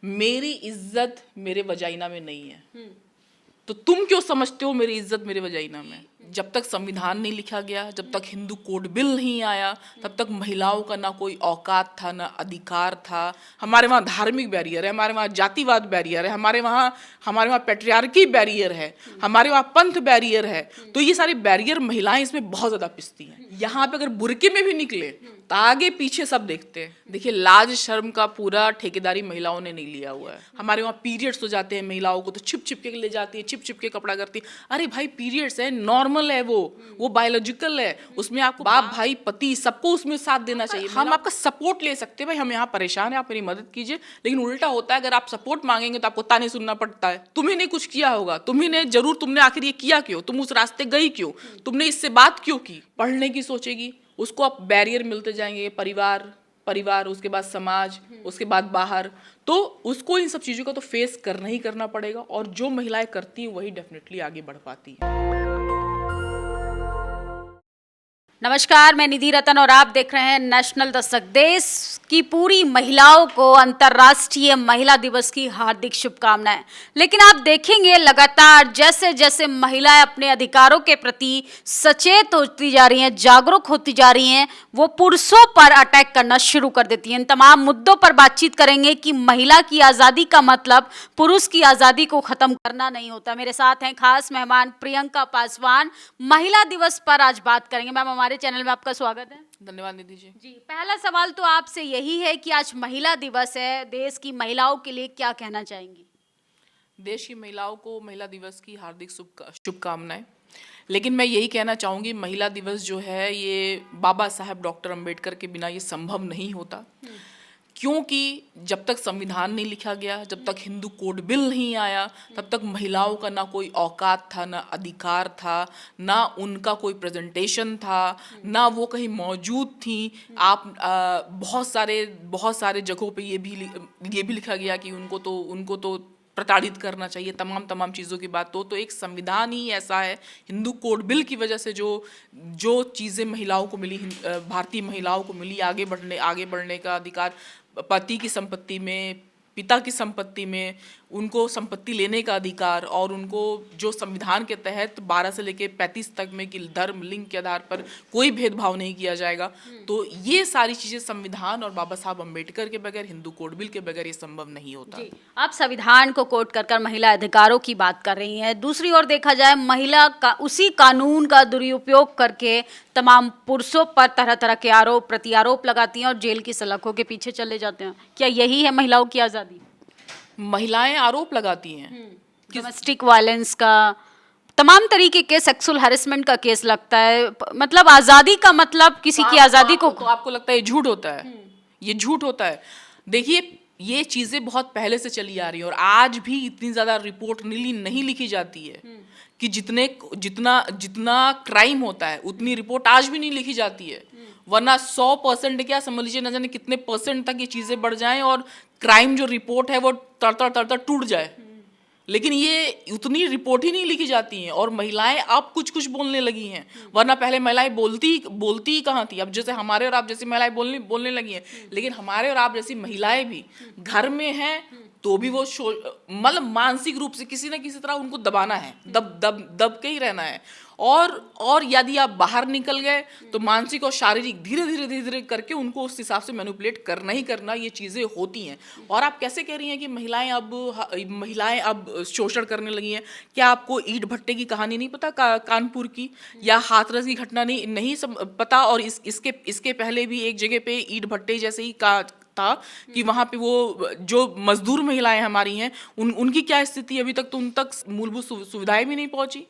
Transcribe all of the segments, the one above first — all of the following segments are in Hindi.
मेरी इज्जत मेरे वजाइना में नहीं है, तो तुम क्यों समझते हो मेरी इज्जत मेरे वजाइना में? जब तक संविधान नहीं लिखा गया, जब तक हिंदू कोड बिल नहीं आया, तब तक महिलाओं का ना कोई औकात था, ना अधिकार था। हमारे वहाँ धार्मिक बैरियर है, हमारे वहाँ जातिवाद बैरियर है, हमारे वहाँ पैट्रियार्की बैरियर है, हमारे वहाँ पंथ बैरियर है। तो ये सारे बैरियर महिलाएं इसमें बहुत ज़्यादा पिसती हैं। यहाँ पे अगर बुरके में भी निकले तो आगे पीछे सब देखते हैं। देखिए, लाज शर्म का पूरा ठेकेदारी महिलाओं ने नहीं लिया हुआ है। हमारे वहाँ पीरियड्स हो जाते हैं महिलाओं को, तो छिप छिप के ले जाती है, छिप छिप के कपड़ा करती है। अरे भाई, पीरियड्स है, नॉर्मल है, वो बायोलॉजिकल है, उसमें आपको बाप भाई पति सबको उसमें साथ देना चाहिए। हम आपका सपोर्ट ले सकते हैं, भाई हम यहाँ परेशान है, आप मेरी मदद कीजिए। लेकिन उल्टा होता है, अगर आप सपोर्ट मांगेंगे तो आपको ताने सुनना पड़ता है। तुम्ही ने कुछ किया होगा, तुमने आखिर ये किया क्यों, तुम उस रास्ते गई क्यों, तुमने इससे बात क्यों की? पढ़ने की सोचेगी, उसको आप बैरियर मिलते जाएंगे, परिवार, उसके बाद समाज, उसके बाद बाहर, तो उसको इन सब चीज़ों का तो फेस करना ही करना पड़ेगा। और जो महिलाएं करती हैं वही डेफिनेटली आगे बढ़ पाती हैं। नमस्कार, मैं निधि रतन और आप देख रहे हैं नेशनल दस्तक। देश की पूरी महिलाओं को अंतर्राष्ट्रीय महिला दिवस की हार्दिक शुभकामनाएं। लेकिन आप देखेंगे लगातार जैसे जैसे महिलाएं अपने अधिकारों के प्रति सचेत होती जा रही हैं, जागरूक होती जा रही हैं, वो पुरुषों पर अटैक करना शुरू कर देती हैं। इन तमाम मुद्दों पर बातचीत करेंगे कि महिला की आज़ादी का मतलब पुरुष की आज़ादी को ख़त्म करना नहीं होता। मेरे साथ हैं खास मेहमान प्रियंका पासवान। महिला दिवस पर आज बात करेंगे। मैम, हमारे चैनल में आपका स्वागत है। धन्यवाद निधि जी। पहला सवाल तो आपसे यही है कि आज महिला दिवस है, देश की महिलाओं के लिए क्या कहना चाहेंगी? देश की महिलाओं को महिला दिवस की हार्दिक शुभकामनाएं। लेकिन मैं यही कहना चाहूँगी, महिला दिवस जो है ये बाबा साहब डॉक्टर अंबेडकर के बिना ये संभव नहीं होता। क्योंकि जब तक संविधान नहीं लिखा गया, जब तक हिंदू कोड बिल नहीं आया, तब तक महिलाओं का ना कोई औकात था, ना अधिकार था, ना उनका कोई प्रेजेंटेशन था, ना वो कहीं मौजूद थी। आप बहुत सारे जगहों पे ये भी लिखा गया कि उनको तो प्रताड़ित करना चाहिए, तमाम चीज़ों की बात। तो एक संविधान ही ऐसा है, हिंदू कोड बिल की वजह से जो चीज़ें महिलाओं को मिली, भारतीय महिलाओं को मिली, आगे बढ़ने का अधिकार, पति की संपत्ति में, पिता की संपत्ति में, उनको संपत्ति लेने का अधिकार, और उनको जो संविधान के तहत 12 से लेकर 35 तक में कि धर्म लिंग के आधार पर कोई भेदभाव नहीं किया जाएगा। तो ये सारी चीज़ें संविधान और बाबा साहब अम्बेडकर के बगैर, हिंदू कोड बिल के बगैर ये संभव नहीं होता। आप संविधान को कोट कर महिला अधिकारों की बात कर रही हैं। दूसरी ओर देखा जाए, महिला का उसी कानून का दुरुपयोग करके तमाम पुरुषों पर तरह तरह के आरोप प्रत्यारोप लगाती हैं और जेल की सलाखों के पीछे चले जाते हैं। क्या यही है महिलाओं की आज़ादी? महिलाएं आरोप लगाती हैं डोमेस्टिक वायलेंस का, तमाम तरीके के सेक्सुअल हैरेसमेंट का केस लगता है। मतलब आज़ादी का मतलब किसी की आज़ादी को आपको लगता है ये झूठ होता है? ये झूठ होता है। देखिए, ये चीज़ें बहुत पहले से चली आ रही हैं और आज भी इतनी ज़्यादा रिपोर्ट नहीं लिखी जाती है कि जितना क्राइम होता है उतनी रिपोर्ट आज भी नहीं लिखी जाती है। वरना 100% क्या समझ लीजिए, न जाने कितने % तक ये चीज़ें बढ़ जाएं और क्राइम जो रिपोर्ट है वो तर टूट जाए। लेकिन ये उतनी रिपोर्ट ही नहीं लिखी जाती हैं और महिलाएं अब कुछ बोलने लगी हैं। वरना पहले महिलाएं बोलती ही कहाँ थी। अब जैसे हमारे और आप जैसी महिलाएं बोलने लगी हैं, लेकिन हमारे और आप जैसी महिलाएं भी घर में हैं तो भी वो मतलब मानसिक रूप से किसी न किसी तरह उनको दबाना है, दब के ही रहना है। और यदि आप बाहर निकल गए तो मानसिक और शारीरिक धीरे करके उनको उस हिसाब से मैनिपुलेट करना ही करना, ये चीज़ें होती हैं। और आप कैसे कह रही हैं कि महिलाएं अब शोषण करने लगी हैं? क्या आपको ईंट भट्टे की कहानी नहीं पता, कानपुर की, या हाथरस की घटना नहीं पता? और इसके पहले भी एक जगह पे ईंट भट्टे जैसे ही था कि वहाँ पे वो जो मजदूर महिलाएं हमारी हैं उनकी क्या स्थिति, अभी तक तो उन तक मूलभूत सुविधाएं भी नहीं पहुंची।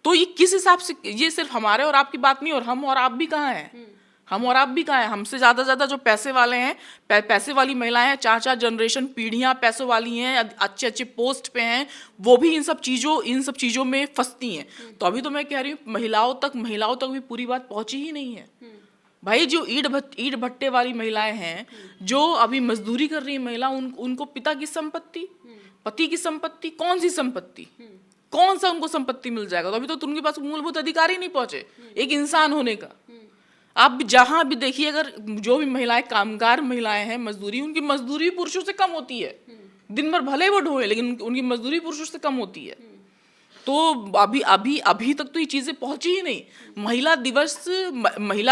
तो ये किस हिसाब से, ये सिर्फ हमारे और आपकी बात नहीं, और हम और आप भी कहाँ हैं? हम और आप भी कहाँ हैं? हमसे ज़्यादा जो पैसे वाले हैं, पैसे वाली महिलाएं हैं, 4 जनरेशन पीढ़ियाँ पैसों वाली हैं, अच्छे पोस्ट पे हैं, वो भी इन सब चीज़ों में फंसती हैं। तो अभी तो मैं कह रही हूँ महिलाओं तक भी पूरी बात पहुँची ही नहीं है। भाई, जो ईंट भट्टे वाली महिलाएं हैं, जो अभी मजदूरी कर रही है महिला, उनको पिता की संपत्ति, पति की संपत्ति, कौन सी संपत्ति, कौन सा उनको संपत्ति मिल जाएगा? तो अभी तो उनके पास मूलभूत अधिकार ही नहीं पहुंचे एक इंसान होने का। आप जहां भी देखिए, अगर जो भी महिलाएं कामगार महिलाएं हैं, उनकी मजदूरी पुरुषों से कम होती है। दिन भर भले वो ढोए लेकिन उनकी मजदूरी पुरुषों से कम होती है। तो अभी अभी अभी तक तो ये चीजें पहुंची ही नहीं। महिला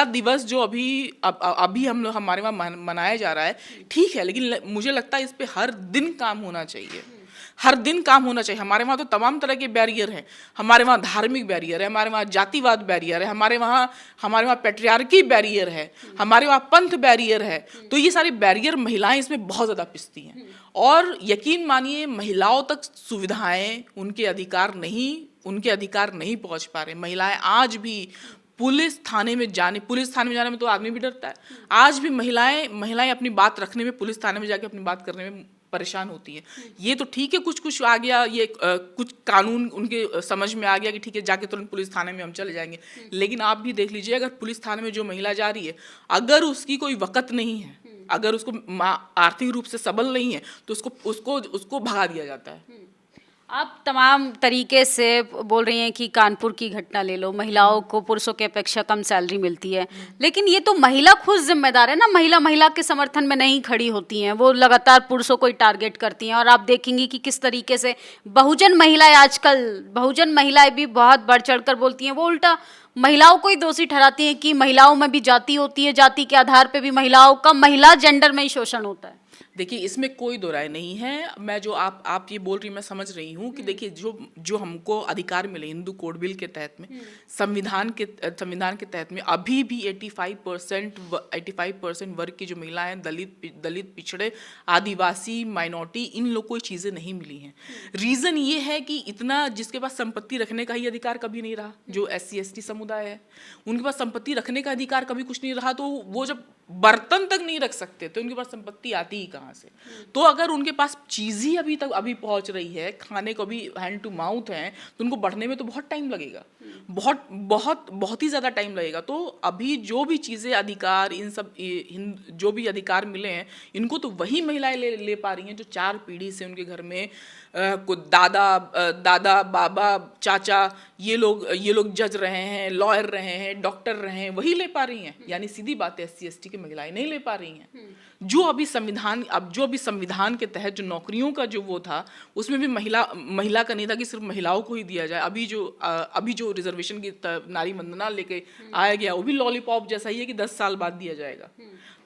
दिवस जो अभी हम लोग हमारे वहाँ मनाया जा रहा है, ठीक है, लेकिन मुझे लगता है इस पे हर दिन काम होना चाहिए, हर दिन काम होना चाहिए। हमारे वहाँ तो तमाम तरह के बैरियर हैं। हमारे वहाँ धार्मिक बैरियर है, हमारे वहाँ जातिवाद बैरियर है, हमारे वहाँ पैट्रियार्की बैरियर है, हमारे वहाँ पंथ बैरियर है। तो ये सारी बैरियर महिलाएं इसमें बहुत ज़्यादा पिसती हैं। और यकीन मानिए महिलाओं तक सुविधाएं, उनके अधिकार नहीं पहुँच पा रहे। महिलाएं आज भी पुलिस थाने में जाने में तो आदमी भी डरता है। आज भी महिलाएं अपनी बात रखने में, पुलिस थाने में जाके अपनी बात करने में परेशान होती है। ये तो ठीक है, कुछ आ गया, ये कुछ कानून उनके समझ में आ गया कि ठीक है जाके तुरंत पुलिस थाने में हम चले जाएंगे। लेकिन आप भी देख लीजिए, अगर पुलिस थाने में जो महिला जा रही है, अगर उसकी कोई वक़्त नहीं है, अगर उसको आर्थिक रूप से सबल नहीं है, तो उसको भगा दिया जाता है। आप तमाम तरीके से बोल रही हैं कि कानपुर की घटना ले लो, महिलाओं को पुरुषों की अपेक्षा कम सैलरी मिलती है, लेकिन ये तो महिला खुद जिम्मेदार है ना। महिला के समर्थन में नहीं खड़ी होती हैं, वो लगातार पुरुषों को ही टारगेट करती हैं। और आप देखेंगी कि किस तरीके से बहुजन महिलाएं भी बहुत बढ़ चढ़ कर बोलती हैं। वो उल्टा महिलाओं को ही दोषी ठहराती हैं कि महिलाओं में भी जाति होती है, जाति के आधार पर भी महिलाओं का महिला जेंडर में ही शोषण होता है। देखिए, इसमें कोई दो राय नहीं है। मैं जो आप ये बोल रही, मैं समझ रही हूँ कि देखिए जो हमको अधिकार मिले हिंदू कोड बिल के तहत में, संविधान के तहत में, अभी भी 85% वर्ग की जो महिलाएं हैं, दलित पिछड़े, आदिवासी, माइनॉरिटी, इन लोग को ये चीज़ें नहीं मिली हैं। रीज़न ये है कि इतना जिसके पास संपत्ति रखने का ही अधिकार कभी नहीं रहा, जो SC ST समुदाय है, उनके पास संपत्ति रखने का अधिकार कभी कुछ नहीं रहा। तो वो जब बर्तन तक नहीं रख सकते तो उनके पास संपत्ति आती ही कहाँ से? तो अगर उनके पास चीज़ ही अभी पहुंच रही है, खाने को भी हैंड टू माउथ है, तो उनको बढ़ने में तो बहुत टाइम लगेगा, बहुत ही ज़्यादा टाइम लगेगा। तो अभी जो भी चीज़ें, अधिकार, इन सब जो भी अधिकार मिले हैं, इनको तो वही महिलाएं ले पा रही हैं जो 4 पीढ़ी से उनके घर में दादा बाबा चाचा ये लोग जज रहे हैं, लॉयर रहे हैं, डॉक्टर रहे हैं, वही ले पा रही हैं। यानी सीधी बात है, SC ST की महिलाएं नहीं ले पा रही हैं। जो अभी संविधान के तहत जो नौकरियों का जो वो था, उसमें भी महिला का नहीं था कि सिर्फ महिलाओं को ही दिया जाए। अभी जो रिजर्वेशन की नारी वंदना लेके आया गया, वो भी लॉलीपॉप जैसा ही है कि 10 साल बाद दिया जाएगा।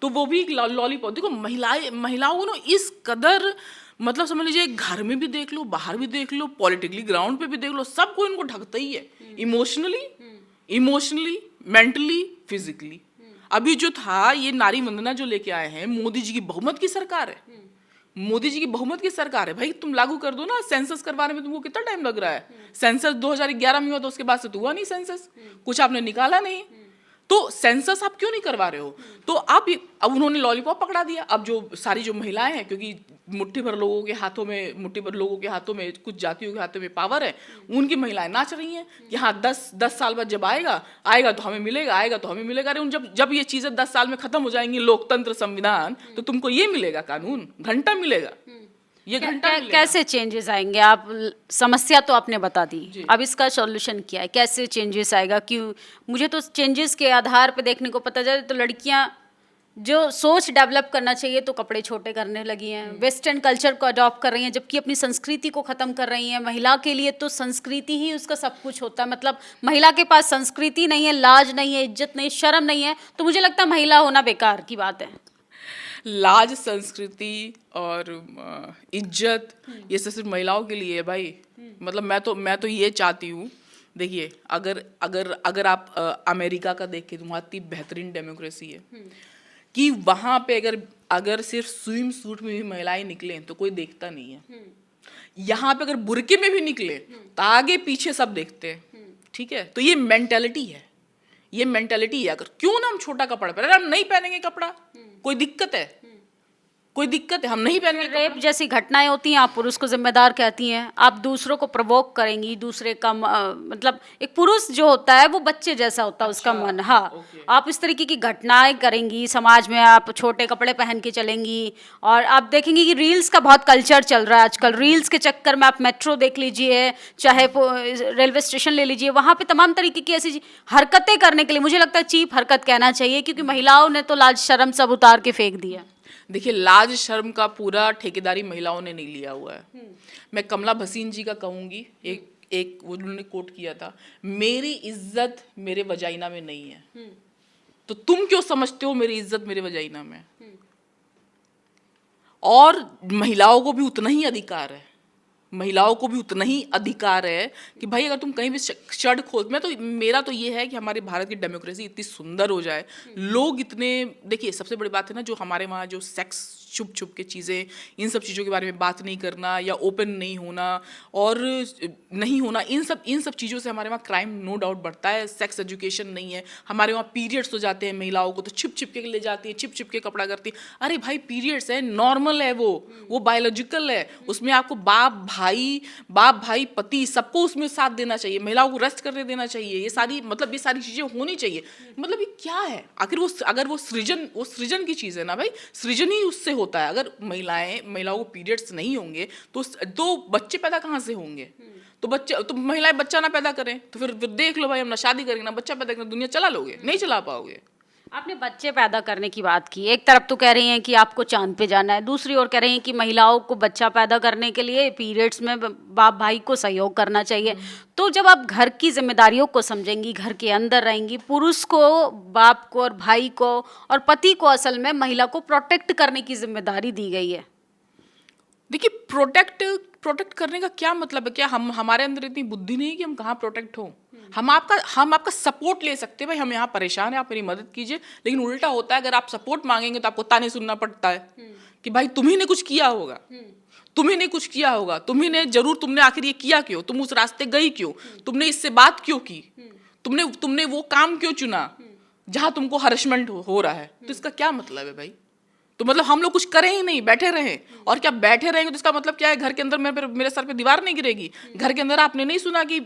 तो वो भी एक लॉलीपॉप। देखो, महिलाओं को ना इस कदर, मतलब समझ लीजिए, घर में भी देख लो, बाहर भी देख लो, पॉलिटिकली ग्राउंड पे भी देख लो, सबको इनको ढकता ही है, इमोशनली, मेंटली, फिजिकली। अभी जो था ये नारी वंदना जो लेके आए हैं, मोदी जी की बहुमत की सरकार है। भाई तुम लागू कर दो ना। सेंसस करवाने में तुमको कितना टाइम लग रहा है? सेंसस 2011 में हुआ, तो उसके बाद से तो हुआ नहीं सेंसस, कुछ आपने निकाला नहीं। तो सेंसस आप क्यों नहीं करवा रहे हो? तो अब उन्होंने लॉलीपॉप पकड़ा दिया। अब जो सारी जो महिलाएं हैं, क्योंकि मुट्ठी भर लोगों के हाथों में, कुछ जातियों के हाथों में पावर है, उनकी महिलाएं नाच रही हैं कि हाँ 10 साल बाद जब आएगा तो हमें मिलेगा। अरे जब ये चीजें 10 साल में खत्म हो जाएंगी, लोकतंत्र, संविधान, तो तुमको ये मिलेगा, कानून घंटा मिलेगा। ये घंटा कैसे चेंजेस आएंगे? आप समस्या तो आपने बता दी, अब इसका सॉल्यूशन क्या है? कैसे चेंजेस आएगा? क्यों मुझे तो चेंजेस के आधार पे देखने को पता चले तो लड़कियां जो सोच डेवलप करना चाहिए तो कपड़े छोटे करने लगी हैं, वेस्टर्न कल्चर को अडॉप्ट कर रही हैं, जबकि अपनी संस्कृति को ख़त्म कर रही हैं। महिला के लिए तो संस्कृति ही उसका सब कुछ होता है। मतलब महिला के पास संस्कृति नहीं है, लाज नहीं है, इज्जत नहीं, शर्म नहीं है, तो मुझे लगता है महिला होना बेकार की बात है। लाज, संस्कृति और इज्जत, ये सिर्फ महिलाओं के लिए है भाई। मतलब मैं तो ये चाहती हूँ, देखिए, अगर आप अमेरिका का देखें तो वहाँ इतनी बेहतरीन डेमोक्रेसी है कि वहाँ पे अगर सिर्फ स्विम सूट में भी महिलाएं निकलें तो कोई देखता नहीं है। यहाँ पे अगर बुर्के में भी निकले तो आगे पीछे सब देखते हैं। ठीक है, तो ये मेंटेलिटी है। अगर क्यों ना हम छोटा कपड़ा पहने, हम नहीं पहनेंगे कपड़ा, कोई दिक्कत है? हम नहीं पहनेंगे। रेप जैसी घटनाएं होती हैं, आप पुरुष को जिम्मेदार कहती हैं, आप दूसरों को प्रवोक करेंगी, दूसरे का मतलब एक पुरुष जो होता है वो बच्चे जैसा होता है उसका मन। हाँ, आप इस तरीके की घटनाएं करेंगी समाज में, आप छोटे कपड़े पहन के चलेंगी। और आप देखेंगी कि रील्स का बहुत कल्चर चल रहा है आजकल। रील्स के चक्कर में आप मेट्रो देख लीजिए, चाहे रेलवे स्टेशन ले लीजिए, वहाँ पे तमाम तरीके की ऐसी हरकतें करने के लिए, मुझे लगता है चीप हरकत कहना चाहिए, क्योंकि महिलाओं ने तो लाज शर्म सब उतार के फेंक दिया। देखिए, लाज शर्म का पूरा ठेकेदारी महिलाओं ने नहीं लिया हुआ है। मैं कमला भसीन जी का कहूंगी, एक वो उन्होंने कोट किया था, मेरी इज्जत मेरे वजाइना में नहीं है, तो तुम क्यों समझते हो मेरी इज्जत मेरे वजाइना में। और महिलाओं को भी उतना ही अधिकार है, महिलाओं को भी उतना ही अधिकार है कि भाई अगर तुम कहीं भी शर्ट खोल, मेरा तो ये है कि हमारे भारत की डेमोक्रेसी इतनी सुंदर हो जाए, लोग इतने, देखिए सबसे बड़ी बात है ना, जो हमारे वहाँ जो सेक्स छुप छुप के चीज़ें, इन सब चीज़ों के बारे में बात नहीं करना या ओपन नहीं होना और नहीं होना, इन सब चीज़ों से हमारे वहाँ क्राइम नो डाउट बढ़ता है। सेक्स एजुकेशन नहीं है हमारे वहाँ, पीरियड्स हो जाते हैं महिलाओं को तो छिप छिप के ले जाती है, छिप छिप के कपड़ा करती है। अरे भाई पीरियड्स है, नॉर्मल है, वो बायोलॉजिकल है, उसमें आपको बाप भाई पति सबको उसमें साथ देना चाहिए, महिलाओं को रेस्ट करने देना चाहिए, ये सारी चीज़ें होनी चाहिए। मतलब ये क्या है आखिर, अगर वो सृजन की चीज़ है ना भाई, सृजन ही उससे होता है। अगर महिलाओं को पीरियड्स नहीं होंगे तो बच्चे पैदा कहाँ से होंगे। तो महिलाएं बच्चा ना पैदा करें तो फिर देख लो भाई, हम ना शादी करेंगे ना बच्चा पैदा करेंगे, दुनिया चला लोगे, नहीं चला पाओगे। आपने बच्चे पैदा करने की बात की, एक तरफ तो कह रही हैं कि आपको चांद पे जाना है, दूसरी ओर कह रही हैं कि महिलाओं को बच्चा पैदा करने के लिए पीरियड्स में बाप भाई को सहयोग करना चाहिए। तो जब आप घर की जिम्मेदारियों को समझेंगी, घर के अंदर रहेंगी, पुरुष को, बाप को और भाई को और पति को असल में महिला को प्रोटेक्ट करने की जिम्मेदारी दी गई है। देखिए, प्रोटेक्ट करने का क्या मतलब है? क्या हमारे अंदर इतनी बुद्धि नहीं है कि हम कहाँ प्रोटेक्ट हो? हम आपका सपोर्ट ले सकते हैं, भाई हम यहाँ परेशान हैं, आप मेरी मदद कीजिए। लेकिन उल्टा होता है, अगर आप सपोर्ट मांगेंगे तो आपको ताने सुनना पड़ता है कि भाई तुम्ही ने कुछ किया होगा, तुम्ही ने कुछ किया होगा, तुमने आखिर ये किया क्यों, तुम उस रास्ते गई क्यों, तुमने इससे बात क्यों की, तुमने वो काम क्यों चुना जहां तुमको हरेसमेंट हो रहा है। तो इसका क्या मतलब है भाई? तो मतलब हम लोग कुछ करें ही नहीं, बैठे रहें। और क्या बैठे रहेंगे तो इसका मतलब क्या है? घर के अंदर मेरे सर पे दीवार नहीं गिरेगी? घर के अंदर आपने नहीं सुना कि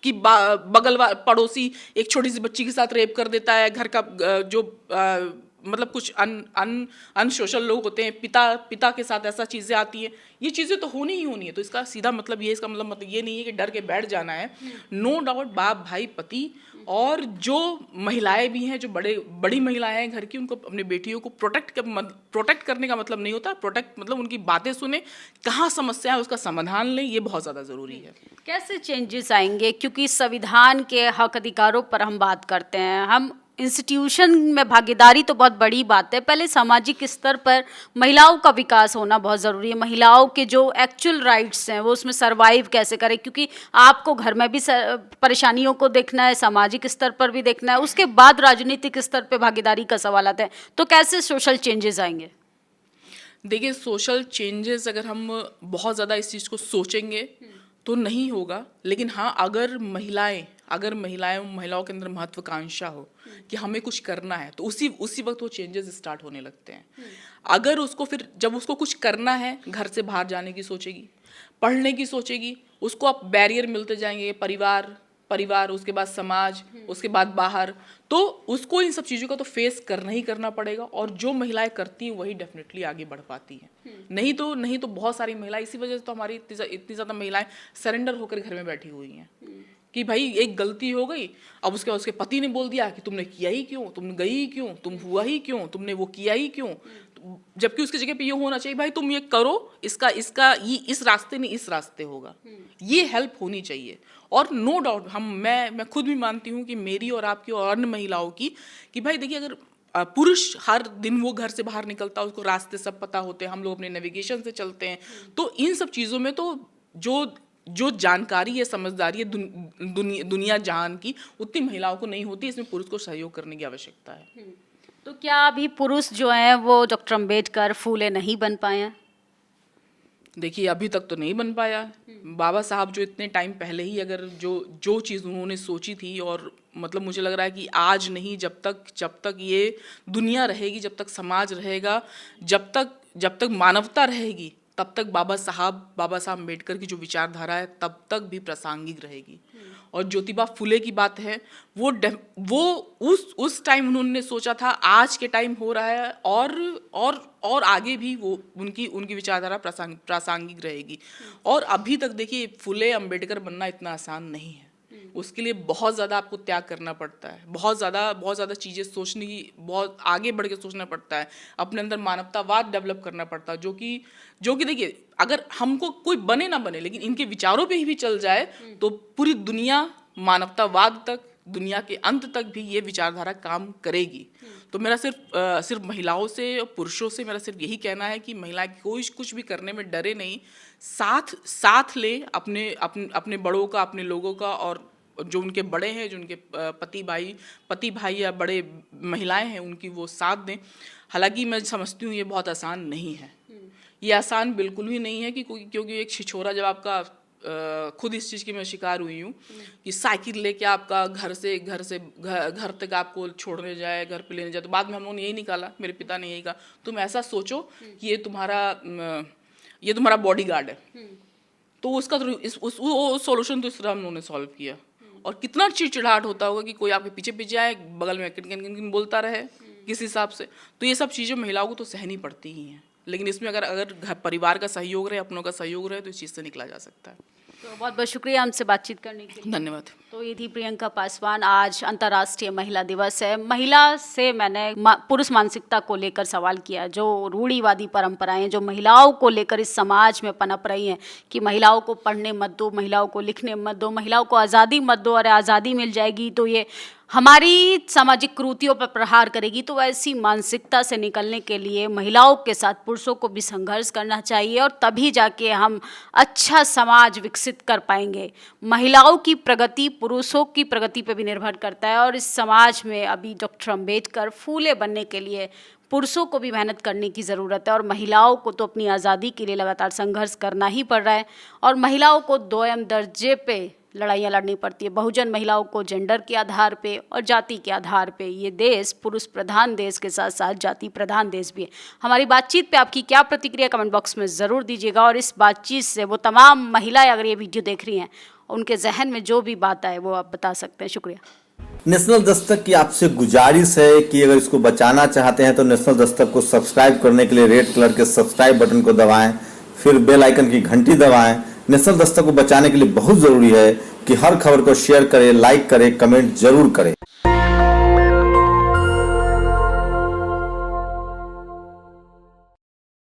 बगल पड़ोसी एक छोटी सी बच्ची के साथ रेप कर देता है, घर का जो मतलब कुछ अनसोशल लोग होते हैं, पिता के साथ ऐसा चीज़ें आती हैं। ये चीज़ें तो होनी ही होनी है। तो इसका सीधा मतलब ये, इसका मतलब ये नहीं है कि डर के बैठ जाना है। नो डाउट बाप भाई पति और जो महिलाएं भी हैं, जो बड़ी महिलाएं हैं घर की, उनको अपनी बेटियों को प्रोटेक्ट करने का मतलब नहीं होता। प्रोटेक्ट मतलब उनकी बातें सुने, कहाँ समस्या है उसका समाधान लें, ये बहुत ज़्यादा ज़रूरी है। कैसे चेंजेस आएंगे? क्योंकि संविधान के हक अधिकारों पर हम बात करते हैं, हम इंस्टीट्यूशन में भागीदारी तो बहुत बड़ी बात है, पहले सामाजिक स्तर पर महिलाओं का विकास होना बहुत ज़रूरी है। महिलाओं के जो एक्चुअल राइट्स हैं वो उसमें सरवाइव कैसे करें, क्योंकि आपको घर में भी परेशानियों को देखना है, सामाजिक स्तर पर भी देखना है, उसके बाद राजनीतिक स्तर पर भागीदारी का सवाल आता है। तो कैसे सोशल चेंजेस आएंगे? देखिए, सोशल चेंजेस अगर हम बहुत ज़्यादा इस चीज़ को सोचेंगे तो नहीं होगा। लेकिन हाँ, अगर महिलाओं के अंदर महत्वाकांक्षा हो कि हमें कुछ करना है, तो उसी वक्त वो चेंजेस स्टार्ट होने लगते हैं। अगर उसको फिर जब उसको कुछ करना है, घर से बाहर जाने की सोचेगी, पढ़ने की सोचेगी, उसको अब बैरियर मिलते जाएंगे, परिवार उसके बाद समाज, उसके बाद बाहर, तो उसको इन सब चीज़ों का तो फेस करना ही करना पड़ेगा। और जो महिलाएं करती हैं वही डेफिनेटली आगे बढ़ पाती हैं। नहीं तो बहुत सारी महिलाएं, इसी वजह से तो हमारी इतनी ज़्यादा महिलाएं सरेंडर होकर घर में बैठी हुई हैं कि भाई एक गलती हो गई, अब उसके पति ने बोल दिया कि तुमने किया ही क्यों, तुम गई ही क्यों, तुम हुआ ही क्यों, तुमने वो किया ही क्यों, जबकि उसकी जगह पे ये होना चाहिए भाई तुम ये करो, इसका ये इस रास्ते नहीं इस रास्ते होगा, ये हेल्प होनी चाहिए। और नो डाउट मैं खुद भी मानती हूँ कि मेरी और आपकी और अन्य महिलाओं की, कि भाई देखिए, अगर पुरुष हर दिन वो घर से बाहर निकलता है, उसको रास्ते सब पता होते हैं, हम लोग अपने नेविगेशन से चलते हैं, तो इन सब चीज़ों में तो जो जानकारी है, समझदारी है दुनिया जहान की, उतनी महिलाओं को नहीं होती। इसमें पुरुष को सहयोग करने की आवश्यकता है। तो क्या अभी पुरुष जो हैं वो डॉक्टर अम्बेडकर, फूले नहीं बन पाए हैं? देखिए, अभी तक तो नहीं बन पाया। बाबा साहब जो इतने टाइम पहले ही अगर जो चीज़ उन्होंने सोची थी, और मतलब मुझे लग रहा है कि आज नहीं, जब तक ये दुनिया रहेगी, जब तक समाज रहेगा, जब तक मानवता रहेगी, तब तक बाबा साहब अम्बेडकर की जो विचारधारा है तब तक भी प्रासंगिक रहेगी। और ज्योतिबा फुले की बात है, वो उस टाइम उन्होंने सोचा था, आज के टाइम हो रहा है, और आगे भी वो उनकी विचारधारा प्रासंगिक रहेगी। और अभी तक देखिए, फुले अम्बेडकर बनना इतना आसान नहीं है। उसके लिए बहुत ज़्यादा आपको त्याग करना पड़ता है, बहुत ज़्यादा चीज़ें सोचने की, बहुत आगे बढ़ के सोचना पड़ता है, अपने अंदर मानवतावाद डेवलप करना पड़ता है, जो कि देखिए अगर हमको कोई बने ना बने लेकिन इनके विचारों पे ही भी चल जाए तो पूरी दुनिया मानवतावाद तक, दुनिया के अंत तक भी ये विचारधारा काम करेगी। तो मेरा सिर्फ महिलाओं से और पुरुषों से मेरा सिर्फ यही कहना है कि महिलाएं कोई कुछ भी करने में डरे नहीं, साथ ले अपने बड़ों का, अपने लोगों का, और जो उनके बड़े हैं, जो उनके पति भाई या बड़े महिलाएं हैं उनकी वो साथ दें। हालांकि मैं समझती हूँ ये बहुत आसान नहीं है, ये आसान बिल्कुल भी नहीं है क्योंकि एक छिछोरा जब आपका खुद इस चीज़ की मैं शिकार हुई हूँ कि साइकिल लेके आपका घर तक आपको छोड़ने जाए, घर पे लेने जाए, तो बाद में हम लोगों ने यही निकाला, मेरे पिता ने यही कहा, तुम ऐसा सोचो कि ये तुम्हारा बॉडीगार्ड है। तो उसका वो सोल्यूशन तो इस तरह हम लोगों ने सॉल्व किया। और कितना चिड़चिड़ाहट होता होगा कि कोई आपके पीछे आए, बगल में किन बोलता रहे किस हिसाब से। तो ये सब चीज़ें महिलाओं को तो सहनी पड़ती ही हैं, लेकिन इसमें अगर परिवार का सहयोग रहे, अपनों का सहयोग रहे, तो इस चीज़ से निकला जा सकता है। तो बहुत बहुत शुक्रिया हमसे बातचीत करने के लिए। धन्यवाद। तो ये थी प्रियंका पासवान। आज अंतर्राष्ट्रीय महिला दिवस है। महिला से मैंने पुरुष मानसिकता को लेकर सवाल किया, जो रूढ़िवादी परंपराएं जो महिलाओं को लेकर इस समाज में पनप रही हैं कि महिलाओं को पढ़ने मत दो, महिलाओं को लिखने मत दो, महिलाओं को आज़ादी मत दो, और आज़ादी मिल जाएगी तो ये हमारी सामाजिक कुरीतियों पर प्रहार करेगी। तो ऐसी मानसिकता से निकलने के लिए महिलाओं के साथ पुरुषों को भी संघर्ष करना चाहिए, और तभी जाके हम अच्छा समाज विकसित कर पाएंगे। महिलाओं की प्रगति पुरुषों की प्रगति पर भी निर्भर करता है, और इस समाज में अभी डॉक्टर अम्बेडकर फूले बनने के लिए पुरुषों को भी मेहनत करने की ज़रूरत है, और महिलाओं को तो अपनी आज़ादी के लिए लगातार संघर्ष करना ही पड़ रहा है, और महिलाओं को दोयम दर्जे पे लड़ाइयाँ लड़नी पड़ती है। बहुजन महिलाओं को जेंडर के आधार पे और जाति के आधार पे, ये देश पुरुष प्रधान देश के साथ साथ जाति प्रधान देश भी है। हमारी बातचीत पे आपकी क्या प्रतिक्रिया कमेंट बॉक्स में ज़रूर दीजिएगा, और इस बातचीत से वो तमाम महिलाएं अगर ये वीडियो देख रही हैं, उनके जहन में जो भी बात आए वो आप बता सकते हैं। शुक्रिया। नेशनल दस्तक की आपसे गुजारिश है कि अगर इसको बचाना चाहते हैं तो नेशनल दस्तक को सब्सक्राइब करने के लिए रेड कलर के सब्सक्राइब बटन को दबाएं, फिर बेल आइकन की घंटी दबाएं। नेशनल दस्तक को बचाने के लिए बहुत जरूरी है कि हर खबर को शेयर करें, लाइक करें, कमेंट जरूर करें।